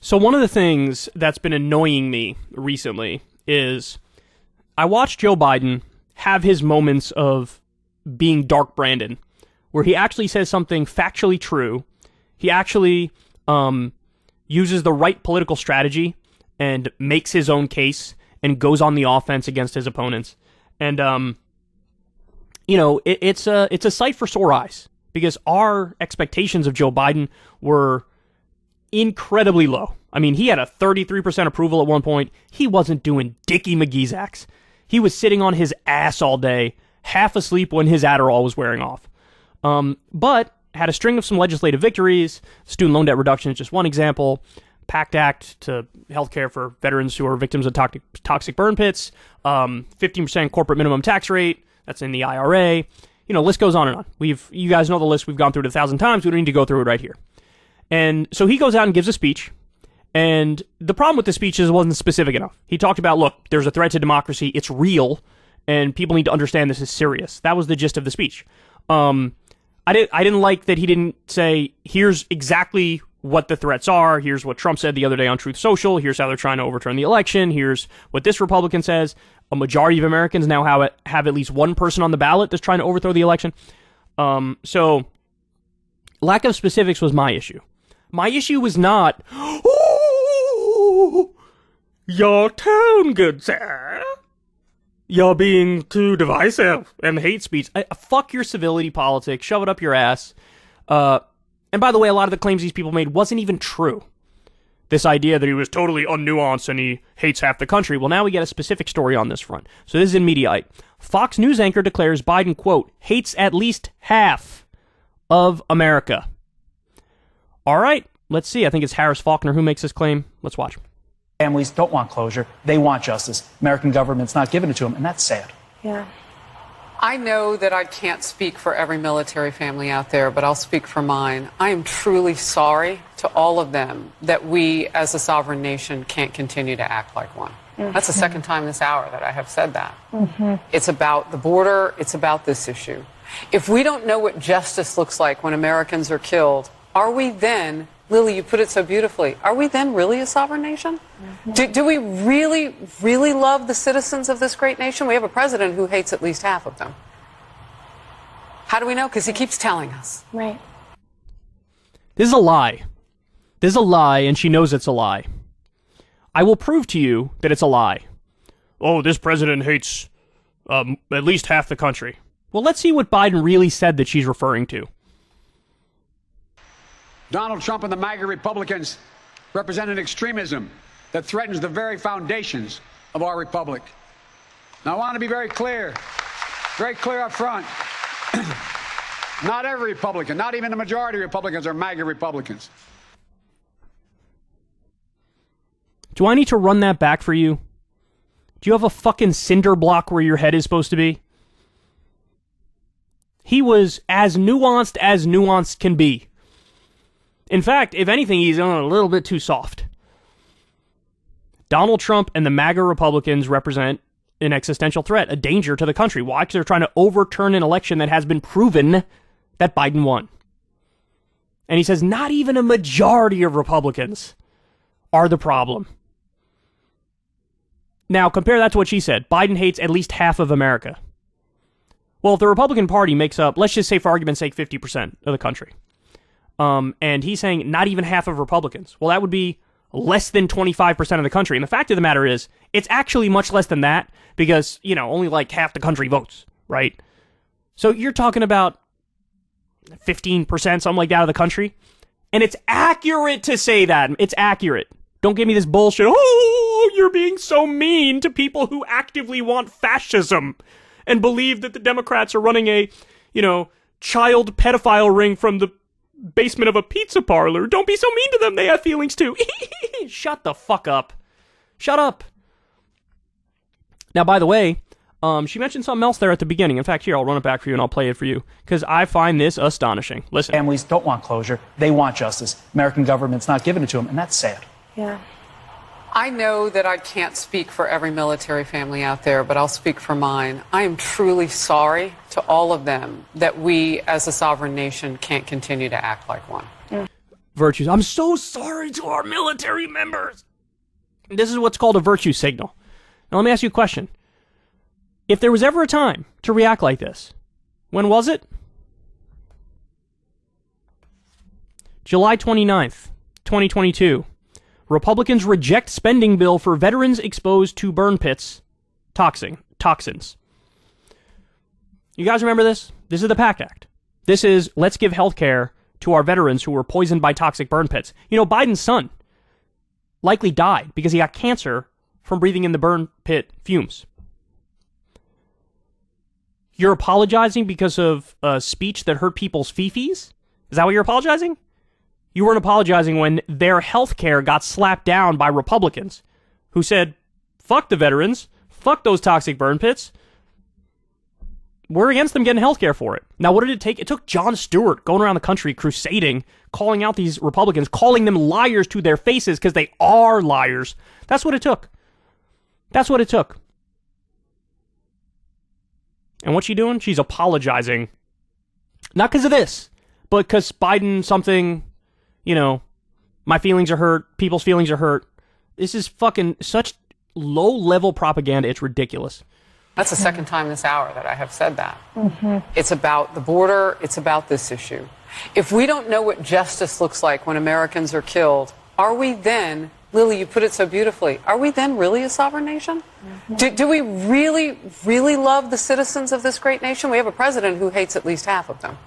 So one of the things that's been annoying me recently is I watched Joe Biden have his moments of being Dark Brandon, where he actually says something factually true. He actually uses the right political strategy and makes his own case and goes on the offense against his opponents. And, it's a sight for sore eyes because our expectations of Joe Biden were incredibly low. I mean, he had a 33% approval at one point. He wasn't doing Dickie McGee's acts. He was sitting on his ass all day, half asleep when his Adderall was wearing off. But had a string of some legislative victories. Student loan debt reduction is just one example. PACT Act to healthcare for veterans who are victims of toxic burn pits. 15% corporate minimum tax rate. That's in the IRA. List goes on and on. You guys know the list. We've gone through it 1,000 times. We don't need to go through it right here. And so he goes out and gives a speech. And the problem with the speech is it wasn't specific enough. He talked about, look, there's a threat to democracy. It's real. And people need to understand this is serious. That was the gist of the speech. I didn't like that he didn't say, here's exactly what the threats are. Here's what Trump said the other day on Truth Social. Here's how they're trying to overturn the election. Here's what this Republican says. A majority of Americans now have at least one person on the ballot that's trying to overthrow the election. So lack of specifics was my issue. My issue was not, your tone, good sir. You're being too divisive and hate speech. Fuck your civility politics. Shove it up your ass. And by the way, a lot of the claims these people made wasn't even true. This idea that he was totally unnuanced and he hates half the country. Well, now we get a specific story on this front. So this is in Mediaite. Fox News anchor declares Biden, quote, hates at least half of America. All right, let's see. I think it's Harris Faulkner who makes this claim. Let's watch. Families don't want closure. They want justice. American government's not giving it to them, and that's sad. Yeah. I know that I can't speak for every military family out there, but I'll speak for mine. I am truly sorry to all of them that we, as a sovereign nation, can't continue to act like one. Mm-hmm. That's the second time this hour that I have said that. Mm-hmm. It's about the border. It's about this issue. If we don't know what justice looks like when Americans are killed, are we then, Lily, you put it so beautifully, are we then really a sovereign nation? Mm-hmm. Do we really, really love the citizens of this great nation? We have a president who hates at least half of them. How do we know? Because he keeps telling us. Right. This is a lie. This is a lie, and she knows it's a lie. I will prove to you that it's a lie. Oh, this president hates at least half the country. Well, let's see what Biden really said that she's referring to. Donald Trump and the MAGA Republicans represent an extremism that threatens the very foundations of our republic. Now, I want to be very clear up front. Not every Republican, not even the majority of Republicans are MAGA Republicans. Do I need to run that back for you? Do you have a fucking cinder block where your head is supposed to be? He was as nuanced can be. In fact, if anything, he's a little bit too soft. Donald Trump and the MAGA Republicans represent an existential threat, a danger to the country. Why? Because they're trying to overturn an election that has been proven that Biden won. And he says not even a majority of Republicans are the problem. Now, compare that to what she said. Biden hates at least half of America. Well, if the Republican Party makes up, let's just say for argument's sake, 50% of the country. And he's saying not even half of Republicans. Well, that would be less than 25% of the country. And the fact of the matter is, it's actually much less than that because, only like half the country votes, right? So you're talking about 15%, something like that of the country. And it's accurate to say that. It's accurate. Don't give me this bullshit. Oh, you're being so mean to people who actively want fascism and believe that the Democrats are running a, child pedophile ring from the basement of a pizza parlor. Don't be so mean to them. They have feelings too. Shut the fuck up. Shut up. Now, by the way, she mentioned something else there at the beginning. In fact, here, I'll run it back for you and I'll play it for you because I find this astonishing. Listen. Families don't want closure. They want justice. American government's not giving it to them, and that's sad. Yeah. I know that I can't speak for every military family out there, but I'll speak for mine. I am truly sorry to all of them that we, as a sovereign nation, can't continue to act like one. virtues. I'm so sorry to our military members. This is what's called a virtue signal. Now let me ask you a question. If there was ever a time to react like this, when was it? July 29th, 2022. Republicans reject spending bill for veterans exposed to burn pits, toxins. You guys remember this? This is the PACT Act. This is, let's give health care to our veterans who were poisoned by toxic burn pits. You know, Biden's son likely died because he got cancer from breathing in the burn pit fumes. You're apologizing because of a speech that hurt people's fifis? Is that what you're apologizing? You weren't apologizing when their health care got slapped down by Republicans who said, fuck the veterans, fuck those toxic burn pits. We're against them getting health care for it. Now, what did it take? It took Jon Stewart going around the country crusading, calling out these Republicans, calling them liars to their faces because they are liars. That's what it took. That's what it took. And what's she doing? She's apologizing. Not because of this, but because Biden something, you know, my feelings are hurt, people's feelings are hurt. This is fucking such low-level propaganda, it's ridiculous. That's the second time this hour that I have said that. It's about the border. It's about this issue. If we don't know what justice looks like when Americans are killed, are we then, Lily, you put it so beautifully, are we then really a sovereign nation? Do we really, really love the citizens of this great nation? We have a president who hates at least half of them.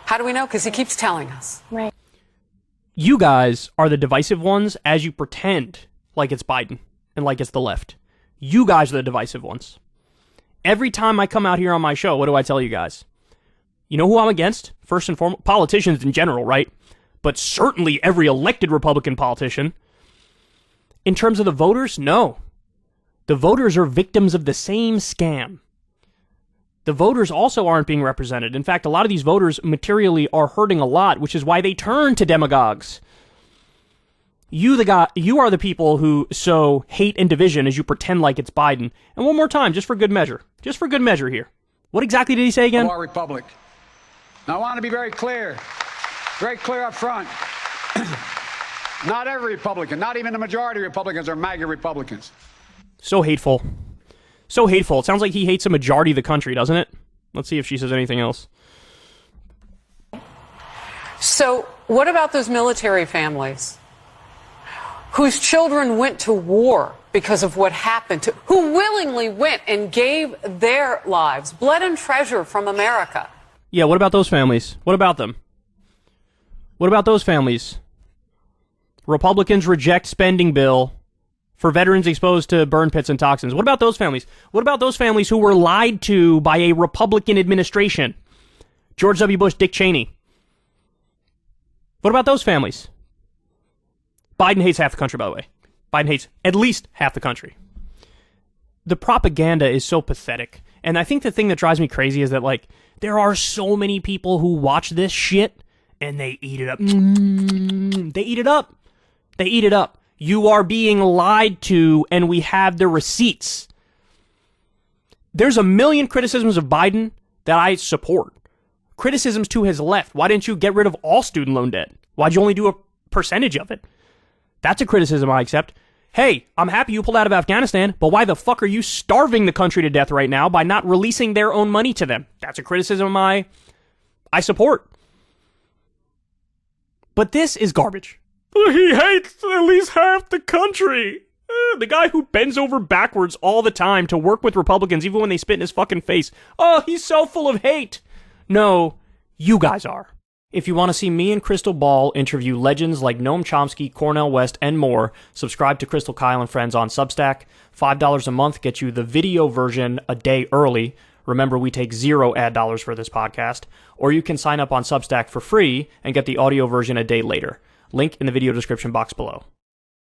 How do we know? Because he keeps telling us. Right. You guys are the divisive ones as you pretend like it's Biden and like it's the left. You guys are the divisive ones. Every time I come out here on my show, what do I tell you guys? You know who I'm against? First and foremost, politicians in general, right? But certainly every elected Republican politician. In terms of the voters, no. The voters are victims of the same scam. The voters also aren't being represented. In fact, a lot of these voters materially are hurting a lot, which is why they turn to demagogues. You are the people who sow hate and division as you pretend like it's Biden. And one more time, just for good measure here. What exactly did he say again? Of our republic. Now, I want to be very clear up front. Not every Republican, not even the majority of Republicans are MAGA Republicans. So hateful. So hateful. It sounds like he hates a majority of the country, doesn't it? Let's see if she says anything else. So what about those military families whose children went to war because of what happened to, who willingly went and gave their lives, blood and treasure from America? Yeah, what about those families? What about them? What about those families? Republicans reject spending bill for veterans exposed to burn pits and toxins. What about those families? What about those families who were lied to by a Republican administration? George W. Bush, Dick Cheney. What about those families? Biden hates half the country, by the way. Biden hates at least half the country. The propaganda is so pathetic. And I think the thing that drives me crazy is that, like, there are so many people who watch this shit and they eat it up. They eat it up. They eat it up. You are being lied to, and we have the receipts. There's a million criticisms of Biden that I support. Criticisms to his left. Why didn't you get rid of all student loan debt? Why'd you only do a percentage of it? That's a criticism I accept. Hey, I'm happy you pulled out of Afghanistan, but why the fuck are you starving the country to death right now by not releasing their own money to them? That's a criticism I support. But this is garbage. He hates at least half the country. The guy who bends over backwards all the time to work with Republicans, even when they spit in his fucking face. Oh, he's so full of hate. No, you guys are. If you want to see me and Crystal Ball interview legends like Noam Chomsky, Cornel West, and more, subscribe to Crystal Kyle and Friends on Substack. $5 a month gets you the video version a day early. Remember, we take 0 ad dollars for this podcast. Or you can sign up on Substack for free and get the audio version a day later. Link in the video description box below.